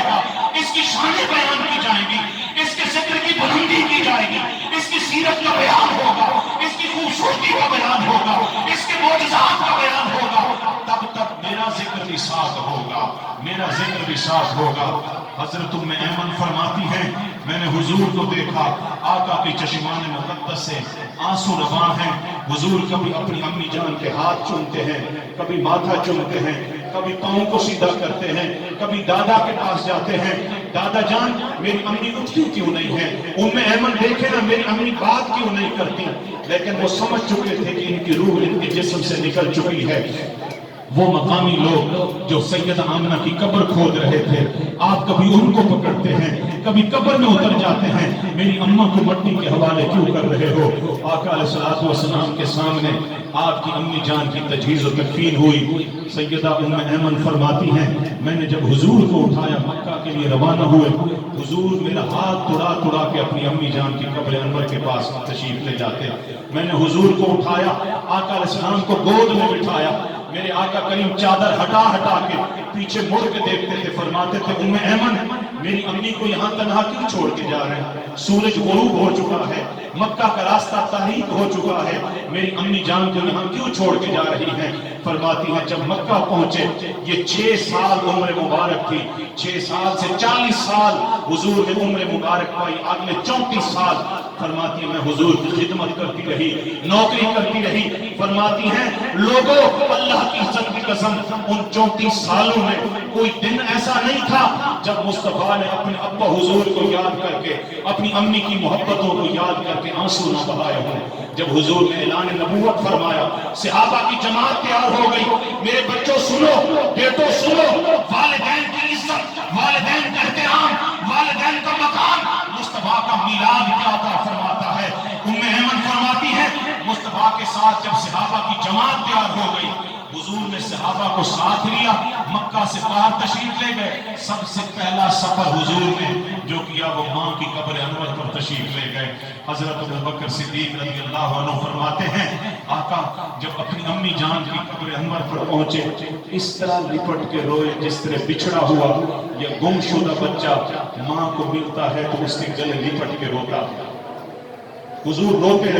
گا، اس کی شانیں بیان کی جائیں گی، اس کے ذکر کی بلندی کی جائے گی، اس کی سیرت کا بیان ہوگا، اس کی خوبصورتی کا بیان ہوگا، اس کے معجزات کا بیان ہوگا، تب تک میرا ذکر بھی ساتھ ہوگا، میرا ذکر بھی ساتھ ہوگا۔ حضرت ام ایمن فرماتی ہیں میں نے حضور کو دیکھا، آقا کی چشمان مقدس سے آنسو رواں ہیں۔ حضور کبھی اپنی امی جان کے ہاتھ چومتے ہیں، کبھی ماتھا چومتے ہیں، کبھی پاؤں کو سیدھا کرتے ہیں، کبھی دادا کے پاس جاتے ہیں، دادا جان میری امی اٹھتی کیوں نہیں ہے؟ ام ایمن دیکھے نا میری امی بات کیوں نہیں کرتی؟ لیکن وہ سمجھ چکے تھے کہ ان کی روح ان کے جسم سے نکل چکی ہے۔ وہ مقامی لوگ جو سیدہ آمنہ کی قبر کھود رہے تھے، آپ کبھی ان کو پکڑتے ہیں، کبھی قبر میں اتر جاتے ہیں، میری اماں کو مٹی کے حوالے کیوں کر رہے ہو؟ آقا علیہ الصلوۃ والسلام کے سامنے آپ کی امی جان کی تجہیز و تکفین ہوئی۔ سیدہ ام ایمن فرماتی ہیں میں نے جب حضور کو اٹھایا مکہ کے لیے روانہ ہوئے، حضور میرا ہاتھ توڑا کے اپنی امی جان کی قبر انور کے پاس تشریف لے جاتے۔ میں نے حضور کو اٹھایا، آقا علیہ السلام کو گود میں بٹھایا، میرے آقا کریم چادر ہٹا کے پیچھے مڑ کے دیکھتے تھے، فرماتے تھے ام ایمن میری امی کو یہاں تنہا کیوں چھوڑ کے جا رہے ہیں؟ سورج غروب ہو چکا ہے، مکہ کا راستہ تاریک ہو چکا ہے، میری امی جان کو یہاں کیوں چھوڑ کے جا رہی ہیں؟ فرماتی ہیں جب مکہ پہنچے، یہ 6 سال عمر مبارک تھی، 6 سال سے 40 سال حضور نے عمر مبارک پائی، اگلے 34 سال فرماتی ہیں میں حضور کی خدمت کرتی رہی، نوکری کرتی رہی۔ فرماتی ہیں لوگوں اللہ کی عزت کی قسم ان 34 سالوں میں کوئی دن ایسا نہیں تھا جب مصطفیٰ نے اپنے ابا حضور کو یاد کر کے، اپنی امی کی محبتوں کو یاد کر کے آنسو نہ بہائے ہوں۔ جب حضور نے اعلان نبوت فرمایا، صحابہ کی جماعت تیار ہو گئی، میرے بچوں سنو، بیٹوں سنو، والدین کی عزت، والدین کا احترام، والدین کا مقام، مصطفیٰ کا میلاد کیا عطا فرماتا ہے۔ ام ایمن فرماتی ہے مصطفیٰ کے ساتھ جب صحابہ کی جماعت تیار ہو گئی، حضور نے صحابہ کو ساتھ لیا، مکہ سے باہر تشریف لے گئے۔ سب سے پہلا سفر حضور نے جو کیا وہ ماں کی قبر انور پر تشریف لے گئے۔ حضرت ابوبکر صدیق رضی اللہ عنہ فرماتے ہیں آقا جب اپنی امی جان کی قبر انور پر پہنچے، اس طرح لپٹ کے روئے جس طرح بچھڑا ہوا یا گم شدہ بچہ ماں کو ملتا ہے تو اس کے گلے لپٹ کے روتا۔ حضور روتے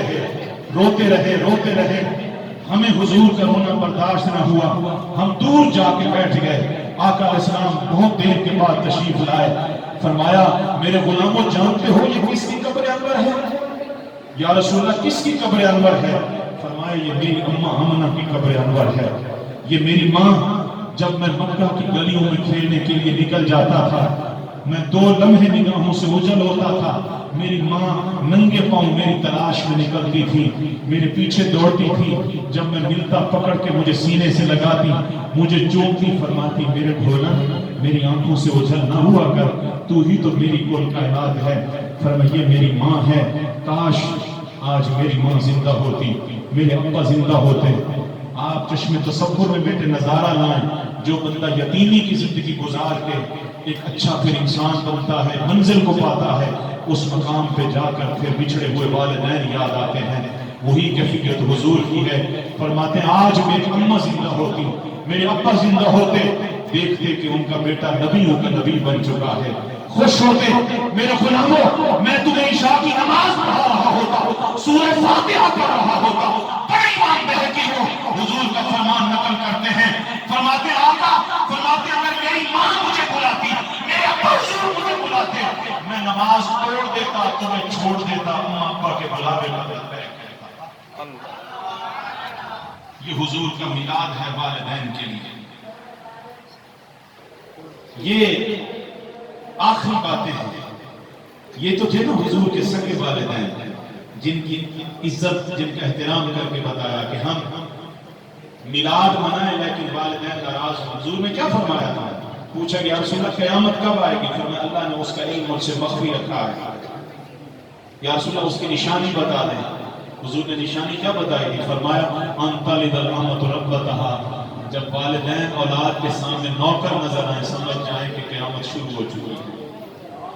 رہے، ہمیں حضور کا رونا برداشت نہ ہوا، ہم دور جا کے بیٹھ گئے۔ آقا علیہ السلام بہت دیر کے بعد تشریف لائے، فرمایا میرے غلاموں جانتے ہو یہ کس کی قبر انور ہے؟ یا رسول اللہ کس کی قبر انور ہے؟ فرمایا یہ میری اماں آمنہ کی قبر انور ہے۔ یہ میری ماں جب میں مکہ کی گلیوں میں کھیلنے کے لیے نکل جاتا تھا، میں 2 لمحے نگاہوں سے اوجھل ہوتا تھا، میری ماں ننگے پاؤں میری تلاش میں نکلتی تھی، میرے پیچھے دوڑتی تھی، جب میں ملتا پکڑ کے مجھے سینے سے لگاتی، مجھے چومتی، فرماتی میرے بھولا میری آنکھوں سے اوجھل نہ ہوا کر، تو ہی تو میری کل کائنات ہے۔ فرمایا یہ میری ماں ہے، کاش آج میری ماں زندہ ہوتی، میرے ابا زندہ ہوتے۔ آپ چشم تصور میں بیٹے نظارہ لائیں، جو بندہ یتیمی کی زندگی گزار کے ایک اچھا پھر انسان بنتا ہے، منزل کو پاتا ہے، اس مقام پہ جا کر پھر بچھڑے ہوئے والدین یاد آتے ہیں۔ وہی کیفیت حضور کی ہے، فرماتے ہیں آج میری اماں زندہ ہوتی، میرے ابا زندہ ہوتے، دیکھتے کہ ان کا بیٹا نبیوں کا نبی بن چکا ہے، خوش ہوتے میرے غلاموں میں تمہیں عشاء کی نماز پڑھا رہا ہوتا، سورہ فاتحہ پڑھ رہا ہوتا، بڑے ایمان بہکی ہو۔ حضور کا فرمان نقل کرتے ہیں، فرماتے آقا، فرماتے اگر میری ماں مجھے بلاتی، میرے ابا حضور مجھے بلاتے، میں نماز توڑ دیتا، تمہیں چھوڑ دیتا، اماں ابا کے بلاوے کا دل۔ یہ حضور کا میلاد ہے والدین کے لیے۔ یہ آخری باتیں ہیں، یہ تو تھے نا حضور کے سگے والدین جن کی عزت، جن کا احترام کر کے بتایا کہ ہم میلاد منائیں لیکن والدین کا راز۔ حضور نے کیا فرمایا تھا؟ پوچھا کہ یا رسول اللہ قیامت کب آئے گی؟ فرمایا اللہ نے اس کا علم مجھ سے مخفی رکھا ہے۔ یا رسول اللہ اس کی نشانی بتا دیں۔ حضور نے نشانی کیا بتائی تھی؟ فرمایا ان تلد الامۃ ربتہا، جب والدین اولاد کے سامنے نوکر نظر آئیں سمجھ جائیں کہ قیامت شروع ہو چکی ہے۔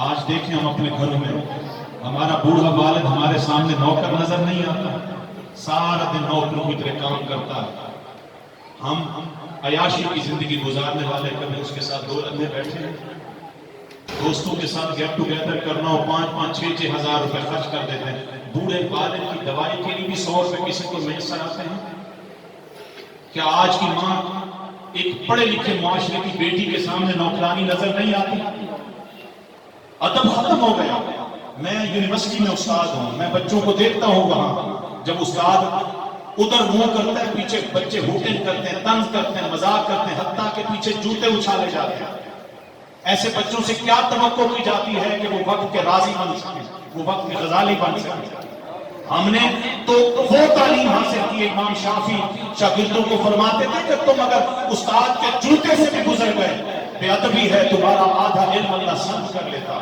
آج دیکھیں ہم اپنے گھروں میں ہمارا بوڑھا والد ہمارے سامنے نوکر نظر نہیں آتا، سارا دن نوکروں کی طرح کام کرتا ہے، ہم عیاشی کی زندگی گزارنے والے کبھی اس کے ساتھ دولت میں بیٹھے ہیں؟ دوستوں کے ساتھ گیٹ ٹوگیدر کرنا ہو 5-5 6-6 ہزار روپے خرچ کر دیتے ہیں. بوڑھے والد کی دوائی کے لیے بھی 100 روپے کسی کو میسر آتے ہیں. کیا آج کی ماں ایک پڑھے لکھے معاشرے کی بیٹی کے سامنے نوکرانی نظر نہیں آتی؟ ادب ختم ہو گیا. میں یونیورسٹی میں استاد ہوں، میں بچوں کو دیکھتا ہوں وہاں جب استاد ادھر منہ کرتا ہے پیچھے بچے ہوٹنگ کرتے ہیں، طنز کرتے ہیں، مذاق کرتے ہیں، حتیٰ کہ پیچھے جوتے اچھالے جاتے ہیں. ایسے بچوں سے کیا توقع کی جاتی ہے کہ وہ وقت کے راضی بن سکے، وہ وقت کے غزالی بن سکے؟ ہم نے تو وہ تعلیم حاصل کی. امام شافعی شاگردوں کو فرماتے تھے کہ تم اگر استاد کے جوتے سے بھی گزر گئے، بے ادبی ہے، تمہارا آدھا علم اللہ سمجھ کر لیتا.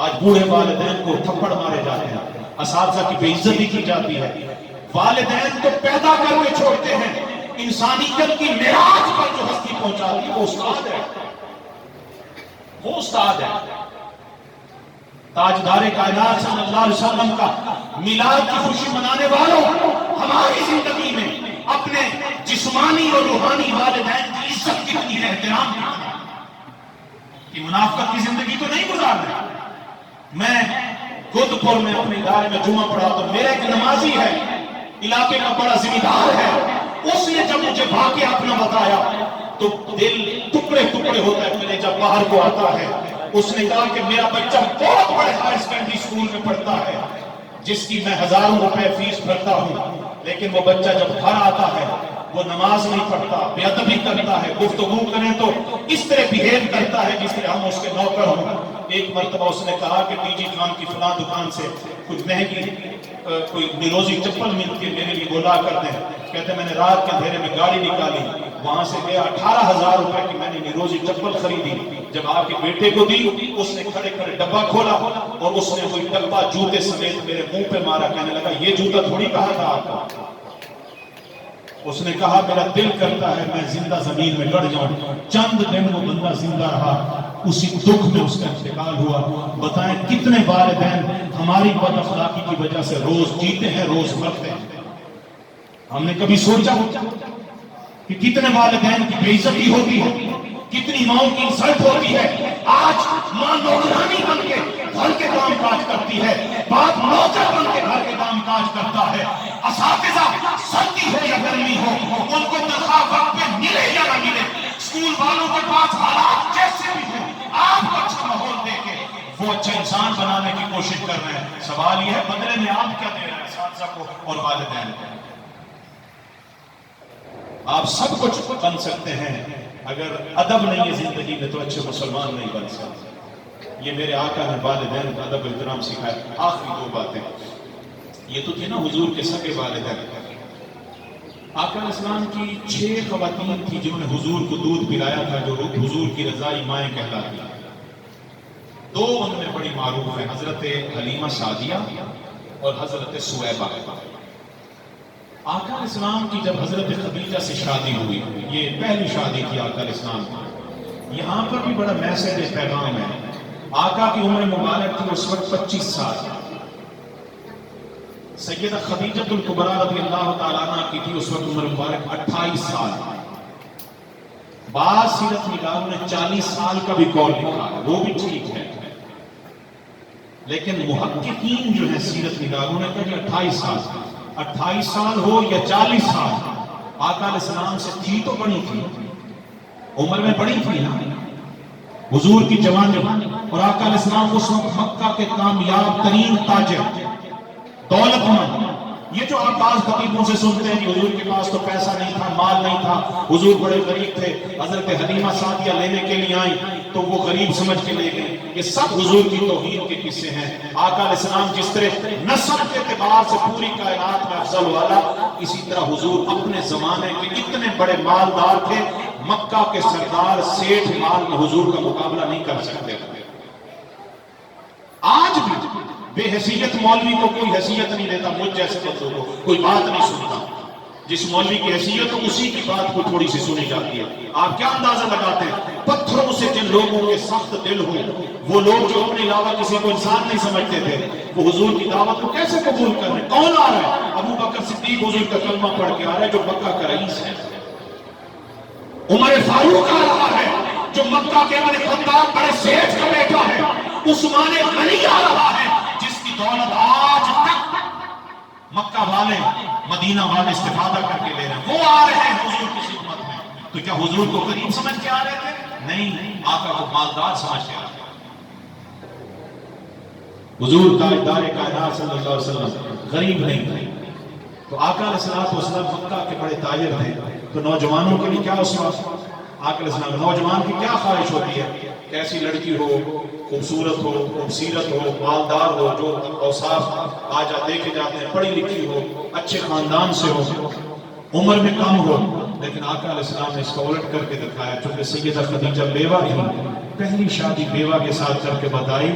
آج بوڑھے والدین کو تھپڑ مارے جاتے ہیں، اساتذہ کی بے عزتی کی جاتی ہے. والدین تو پیدا کر کے چھوڑتے ہیں، انسانیت کی معراج پر جو ہستی پہنچاتی ہے وہ استاد ہے، وہ استاد ہے. تاجدار کائنات صلی اللہ علیہ وسلم کا میلاد کی خوشی منانے والوں، ہماری زندگی میں اپنے جسمانی اور روحانی والدین کی عزت کتنی ہے، احترام کتنا ہے. کہ منافقت کی زندگی تو نہیں گزارنا. میں گودپور میں اپنے ادارے میں جمعہ پڑھاتا ہوں. میرا ایک نمازی ہے، علاقے کا بڑا ذمہ دار ہے. اس نے جب مجھے واقعہ اپنا بتایا تو دل ٹکڑے ٹکڑے ہوتا ہے. میں جب باہر کو آتا ہے، اس نے کہا کہ میرا بچہ بہت بڑے ہائر سیکنڈری اسکول میں پڑھتا ہے جس کی میں ہزاروں روپے فیس بھرتا ہوں، لیکن وہ بچہ جب گھر آتا ہے وہ نماز نہیں پڑھتا، بے ادبی کرتا ہے، گفتگو کریں تو اس طرح بہیو کرتا ہے جس طرح ہم اس کے نوکر ہوں. ایک مرتبہ اس نے کہا کہ ٹی جی خان کی فلاں دکان سے کچھ مہنگی کوئی نیروزی چپل ملتی ہے، میرے لیے بولا کر دیں. کہتے میں نے رات کے اندھیرے میں گاڑی نکالی، وہاں سے گیا 18,000 روپے کی میں نے نیروزی چپل خریدی. جب آپ کے بیٹے کو دی، اس نے کھڑے کھڑے ڈبہ کھولا اور اس نے کوئی ڈبہ جوتے سمیت میرے منہ پہ مارا. کہنے لگا یہ جوتا تھوڑی کہا تھا آپ کا. اس نے کہا میرا دل کرتا ہے میں زندہ زمین میں گڑ جاؤں. چند دن وہ بندہ زندہ رہا، اسی دکھ میں اس کا انتقال ہوا. بتائیں کتنے والدین ہماری بد اخلاقی کی وجہ سے روز جیتے ہیں، روز مرتے ہیں. ہم نے کبھی سوچا کہ کتنے والدین کی بے عزتی ہوتی ہے، کتنی ماؤں کی انسلٹ ہوتی ہے. آج ماں نوکرانی بن کے گھر کے کام کاج کرتی ہے، باپ نوکر بن کے گھر کے کام کاج کرتا ہے. اساتذہ سردی ہو یا گرمی ہو ان کو تنخواہ وقت پہ ملے یا نہ ملے، اسکول والوں کے پاس حالات جیسے بھی ہوں آپ کو اچھا ماحول دے کے وہ اچھا انسان بنانے کی کوشش کر رہے ہیں. سوال یہ ہے بدلے میں آپ کیا دے رہے ہیں اساتذہ کو اور والدین کو؟ آپ سب کچھ بن سکتے ہیں، اگر ادب نہیں ہے زندگی میں تو اچھے مسلمان نہیں بن سکتے. یہ میرے آقا نے والدین کا ادب احترام سکھایا. آخری 2 باتیں، یہ تو تھے نا حضور کے سگے والدین. آقا اسلام کی 6 خواتین تھی جنہوں نے حضور کو دودھ پلایا تھا، جو حضور کی رضائی مائیں کہلاتی. 2 ان میں بڑی معروف ہیں، حضرت حلیمہ سعدیہ اور حضرت سویبہ. آقا اسلام کی جب حضرت خدیجہ سے شادی ہوئی، یہ پہلی شادی تھی آقا اسلام کی. یہاں پر بھی بڑا میسج پیغام ہے. آقا کی عمر مبارک تھی اس وقت 25 سال. سیدہ خدیجہ الکبریٰ رضی اللہ تعالیٰ عنہ کی تھی اس وقت عمر مبارک 28 سال. بعض سیرت نگاروں نے 40 سال کا بھی قول لکھا ہے، وہ بھی ٹھیک ہے، لیکن محققین جو ہیں سیرت نگاروں نے کہا کہ 28 سال. 28 سال ہو یا 40 سال، آقا علیہ السلام سے تھی تو بڑی تھی، عمر میں بڑی تھی نا حضور کی جوانی. اور آقا علیہ السلام اس وقت مکہ کے کامیاب ترین تاجر، دولت مند. یہ جو آپ بعض خطیبوں سے سنتے ہیں کہ حضور کے پاس تو پیسہ نہیں تھا، مال نہیں تھا، حضور بڑے غریب تھے، حضرت حلیمہ سعدیہ لینے کے لیے آئیں تو وہ غریب سمجھ کے لے گئے، یہ سب حضور کی توہین کے قصے ہیں. آقا علیہ السلام جس طرح نسب کے اعتبار سے پوری کائنات میں افضل والا، اسی طرح حضور اپنے زمانے کے اتنے بڑے مالدار تھے، مکہ کے سردار سیٹھ مال میں حضور کا مقابلہ نہیں کر سکتے. آج بھی بے حیثیت مولوی کو کوئی حیثیت نہیں دیتا، مجھ جیسے بندوں کو کوئی بات نہیں سنتا. جس مولوی کی حیثیت ہو اسی کی بات کو تھوڑی سی سنی جاتی ہے. آپ کیا اندازہ لگاتے ہیں پتھروں سے جن لوگوں کے سخت دل ہوئے، وہ لوگ جو اپنے علاوہ کسی کو انسان نہیں سمجھتے تھے، وہ حضور کی دعوت کو کیسے قبول کر رہے ہیں؟ کون آ رہا ہے؟ ابو بکر صدیق حضور کا کلمہ پڑھ کے آ رہا ہے جو مکہ کا رئیس ہے. عمر فاروق آ رہا ہے جو مکہ کے بڑے خاندان بڑے سیٹھ کا بیٹا ہے. عثمان غنی آ رہا ہے جس کی دولت آج تک مکہ والے مدینہ والے استفادہ کر کے لے رہے ہیں. وہ آ رہے ہیں حضور کی خدمت میں. تو کیا حضور کو غریب سمجھ کے آ رہے تھے؟ نہیں، آقا کو مالدار سمجھ کے آ رہے تھے. حضور تاجدار کائنات صلی اللہ علیہ وسلم غریب نہیں تھے. تو آقا علیہ السلام مکہ کے بڑے تاجر تھے. تو نوجوانوں کے لیے کیا اسوا؟ آقا علیہ السلام نوجوان کی کیا خواہش ہوتی ہے؟ کیسی لڑکی ہو، خوبصورت ہو، خوبصیرت ہو، مالدار ہو، جو اوصاف آج دیکھے جاتے ہیں، پڑھی لکھی ہو، اچھے خاندان سے ہو، عمر میں کم ہو. لیکن آقا علیہ السلام نے اس کو الٹ کر کے دکھایا. چونکہ سیدہ خدیجہ بیوہ تھی، پہلی شادی بیوہ کے ساتھ کر کے بتائی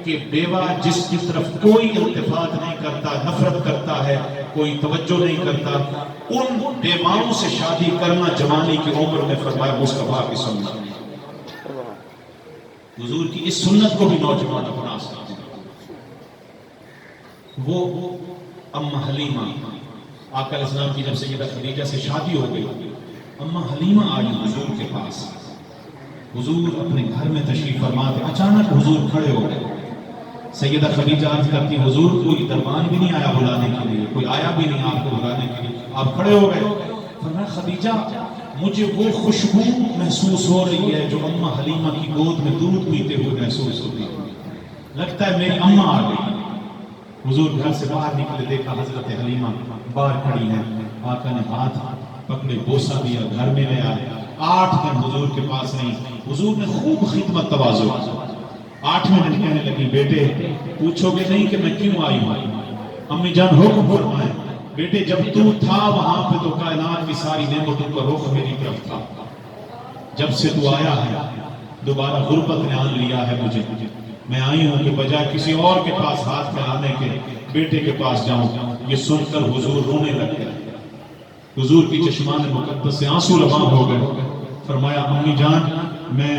کہ بیوہ جس کی طرف کوئی التفات نہیں کرتا، نفرت کرتا ہے، کوئی توجہ نہیں کرتا، ان بیواؤں سے شادی کرنا جوانی کی عمر میں فرمایا مصطفیٰ کی سنت. حضور کی اس سنت کو بھی نوجوان اپنا سکتے ہیں. وہ اما حلیمہ، آقا علیہ السلام کی جب سیدہ خدیجہ سے شادی ہو گئی، اما حلیمہ آئی حضور کے پاس. حضور اپنے گھر میں تشریف فرما تھے. اچانک حضور کھڑے ہو گئے. سیدہ خدیجہ عرض کرتی حضور کوئی دربان بھی نہیں آیا بلانے کے لیے، کوئی آیا بھی نہیں آپ کو بلانے کے لیے، آپ کھڑے ہو گئے. فرمایا خدیجہ مجھے وہ خوشبو محسوس ہو رہی ہے جو اما حلیمہ کی گود میں دودھ پیتے ہوئے محسوس ہوتی ہے، لگتا ہے میری اما آ گئی. حضور گھر سے باہر نکلے، دیکھا حضرت حلیمہ باہر کھڑی ہیں. آقا نے ہاتھ پکڑے، بوسہ دیا، گھر میں لے آئے. 8 دن حضور کے پاس نہیں. حضور نے خوب خدمت تواضع. 8ویں دن کہنے لگی بیٹے پوچھو گے نہیں کہ میں کیوں آئی ہوں؟ امی جان حکم فرمائیں. بیٹے جب تو تھا وہاں پہ تو کائنات کی ساری نعمتوں کا رخ میری طرف تھا. جب سے تو آیا ہے دوبارہ غربت نے آن لیا ہے مجھے. میں آئی ہوں کہ بجائے کسی اور کے پاس ہاتھ پھیلانے کے بیٹے کے پاس جاؤں. یہ سن کر حضور رونے لگ گئے. حضور کی چشمان مقدس سے آنسو رواں ہو گئے. فرمایا امی جان میں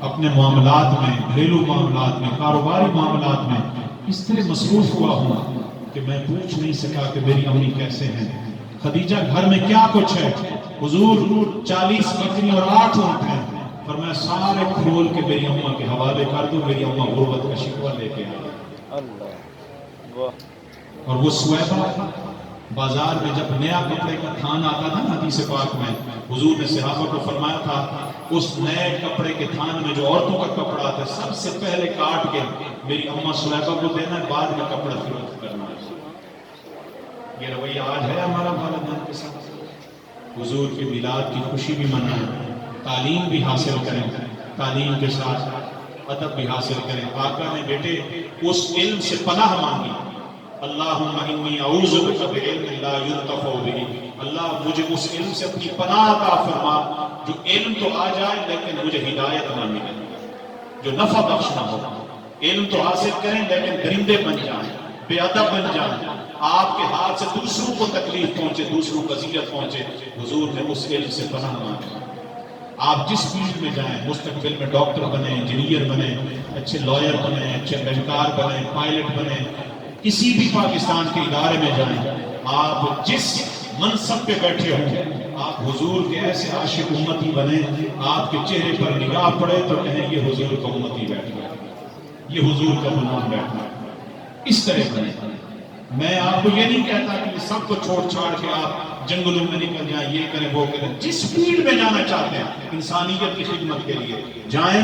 اپنے معاملات میں، گھریلو معاملات میں، کاروباری معاملات میں اس طرح مصروف ہوا ہوں کہ میں پوچھ نہیں سکا کہ میری امی کیسے ہیں. خدیجہ گھر میں کیا کچھ ہے؟ حضور 40 بکری اور 8 اونٹ ہیں. فرمایا سارے کھول کے میری اماں کے حوالے کر دو، میری اماں غربت کا شکوہ لے کے آئے. اور وہ سویبہ بازار میں جب نیا کپڑے کا تھان آتا تھا نا، حدیث پاک میں حضور نے صحابہ کو فرمایا تھا اس نئے کپڑے کے تھان میں جو عورتوں کا کپڑا آتا ہے سب سے پہلے کاٹ کے میری اماں سلیبہ کو دینا ہے، بعد میں کپڑا فروخت کرنا ہے. یہ رویہ آج ہے ہمارا والدین کے ساتھ. حضور کے میلاد کی خوشی بھی منائیں، تعلیم بھی حاصل کریں، تعلیم کے ساتھ ادب بھی حاصل کریں. آقا نے بیٹے اس علم سے پناہ مانگی. اللہم انی اعوذ بک بعلم لا ينتفع به. اللہ مجھے اس علم سے اپنی پناہ عطا فرما جو علم تو آ جائے لیکن مجھے ہدایت نہ ملے، جو نفع بخش نہ ہو. علم تو حاصل کریں لیکن درندے بن جائیں، بے ادب بن جائیں، آپ کے ہاتھ سے دوسروں کو تکلیف پہنچے، دوسروں کو اذیت پہنچے. حضور نے اس علم سے پناہ مانگی. آپ جس فیلڈ میں جائیں، مستقبل میں ڈاکٹر بنیں، انجینئر بنیں، اچھے لائر بنیں، اچھے بینکار بنیں، پائلٹ بنیں، کسی بھی پاکستان کے ادارے میں جائیں، آپ جس منصب پہ بیٹھے ہوں آپ حضور کے ایسے عاشق امتی بنیں، آپ کے چہرے پر نگاہ پڑے تو کہیں یہ حضور کا امتی بیٹھا ہے، یہ حضور کا غلام بیٹھا ہے. اس طرح بنیں. میں آپ کو یہ نہیں کہتا کہ سب کو چھوڑ چھاڑ کے آپ جنگلوں میں نکل جائیں، یہ کریں وہ کریں. جس فیلڈ میں جانا چاہتے ہیں انسانیت کی خدمت کے لیے جائیں،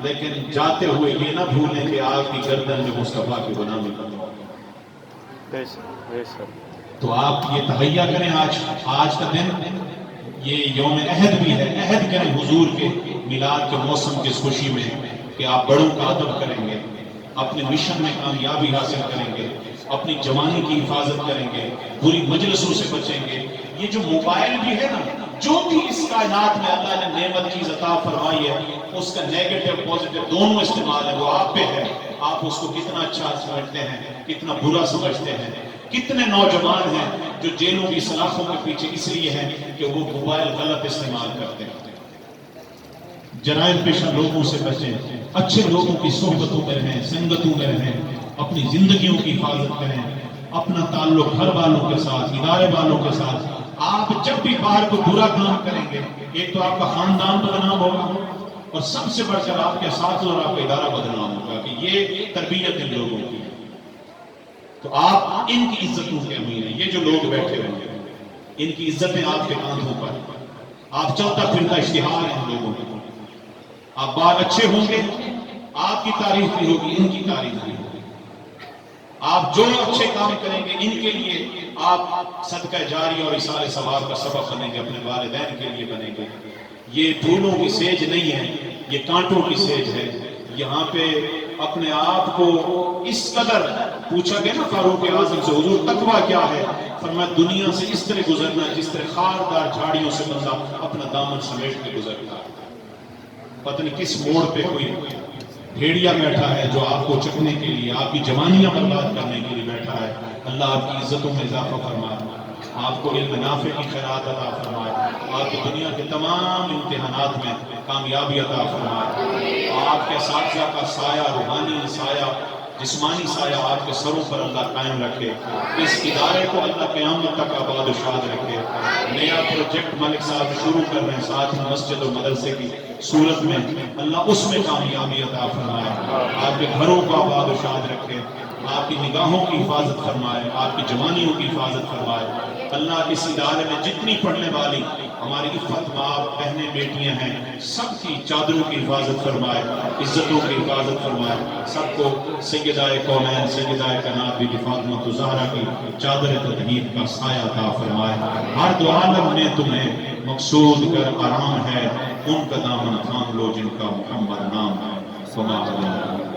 لیکن جاتے ہوئے یہ نہ بھولیں کہ آپ کی گردن میں مصطفیٰ کی غلامی کرنا. تو آپ یہ تہیا کریں. آج کا دن یہ یوم عہد بھی ہے. عہد کریں حضور کے میلاد کے موسم کی خوشی میں کہ آپ بڑوں کا ادب کریں گے، اپنے مشن میں کامیابی حاصل کریں گے، اپنی جوانی کی حفاظت کریں گے، بری مجلسوں سے بچیں گے. یہ جو موبائل بھی ہے نا، جو بھی اس کائنات میں اللہ نے نعمت چیز عطا فرمائی ہے اس کا نیگیٹو پازیٹو دونوں استعمال ہے. وہ آپ پہ ہے، آپ اس کو کتنا اچھا سمجھتے ہیں، کتنا برا سمجھتے ہیں. کتنے نوجوان ہیں جو جیلوں کی سلاخوں کے پیچھے اس لیے ہیں کہ وہ موبائل غلط استعمال کرتے ہیں. جرائم پیشہ لوگوں سے بچیں، اچھے لوگوں کی صحبتوں میں رہیں، سنگتوں میں رہیں، اپنی زندگیوں کی حفاظت کریں، اپنا تعلق گھر والوں کے ساتھ، ادارے والوں کے ساتھ. آپ جب جب بھی باہر کو برا کام کریں گے، ایک تو آپ کا خاندان بدنام ہوگا، اور سب سے بڑھ کر آپ کے اساتذہ اور آپ کا ادارہ بدنام ہوگا کہ یہ تربیت ان لوگوں کی۔ تو آپ ان کی عزتوں کے امیر ہیں۔ یہ جو لوگ بیٹھے ہوئے ہیں ان کی عزتیں آپ کے کاندھوں پر، آپ چلتا پھرتا اشتہار ہیں ان لوگوں کو۔ آپ بال اچھے ہوں گے، آپ کی تعریف بھی ہوگی، ان کی تعریف بھی ہوگی۔ آپ جو اچھے کام کریں گے ان کے لیے آپ صدقہ جاری اور اصال ثواب کا سبب بنیں گے، اپنے والدین کے لیے بنیں گے۔ یہ پھولوں کی سیج نہیں ہے، یہ کانٹوں کی سیج ہے۔ یہاں پہ اپنے آپ کو اس قدر پوچھا گیا نا فاروق اعظم سے، حضور تقویٰ کیا ہے؟ فرمایا دنیا سے اس طرح گزرنا جس طرح خاردار جھاڑیوں سے بندہ اپنا دامن سمیٹ کے گزرتا ہے۔ پتہ نہیں کس موڑ پہ کوئی بھیڑیا بیٹھا ہے جو آپ کو چکنے کے لیے، آپ کی جوانیاں برباد کرنے کے لیے بیٹھا ہے۔ اللہ آپ کی عزتوں میں اضافہ فرمائے، آپ کو علم نافع کی خیرات عطا فرمائے، آپ کی دنیا کے تمام امتحانات میں کامیابی عطا فرمائے، آپ کے اساتذہ کا سایہ، روحانی سایہ، جسمانی سایہ آپ کے سروں پر اللہ قائم رکھے۔ اس ادارے کو اللہ قیامت تک آباد و شاد رکھے۔ نیا پروجیکٹ ملک صاحب شروع کر رہے ہیں ساتھ ہی مسجد و مدرسے کی صورت میں، اللہ اس میں کامیابی عطا فرمائے، آپ کے گھروں کو آباد و شاد رکھے، آپ کی نگاہوں کی حفاظت فرمائے، آپ کی جوانیوں کی حفاظت فرمائے۔ اللہ اس ادارے میں جتنی پڑھنے والی ہماری عفت ماں بہنیں بیٹیاں ہیں سب کی چادروں کی حفاظت فرمائے، عزتوں کی حفاظت فرمائے، سب کو سیدہ کونین سیدہ کائنات بی بی فاطمہ الزہرا کی چادر تطہیر کا سایہ عطا فرمائے۔ ہر دو عالم میں تمہیں مقصود کر آرام ہے، ان کا دامن تھام لو جن کا محمد نام ہے۔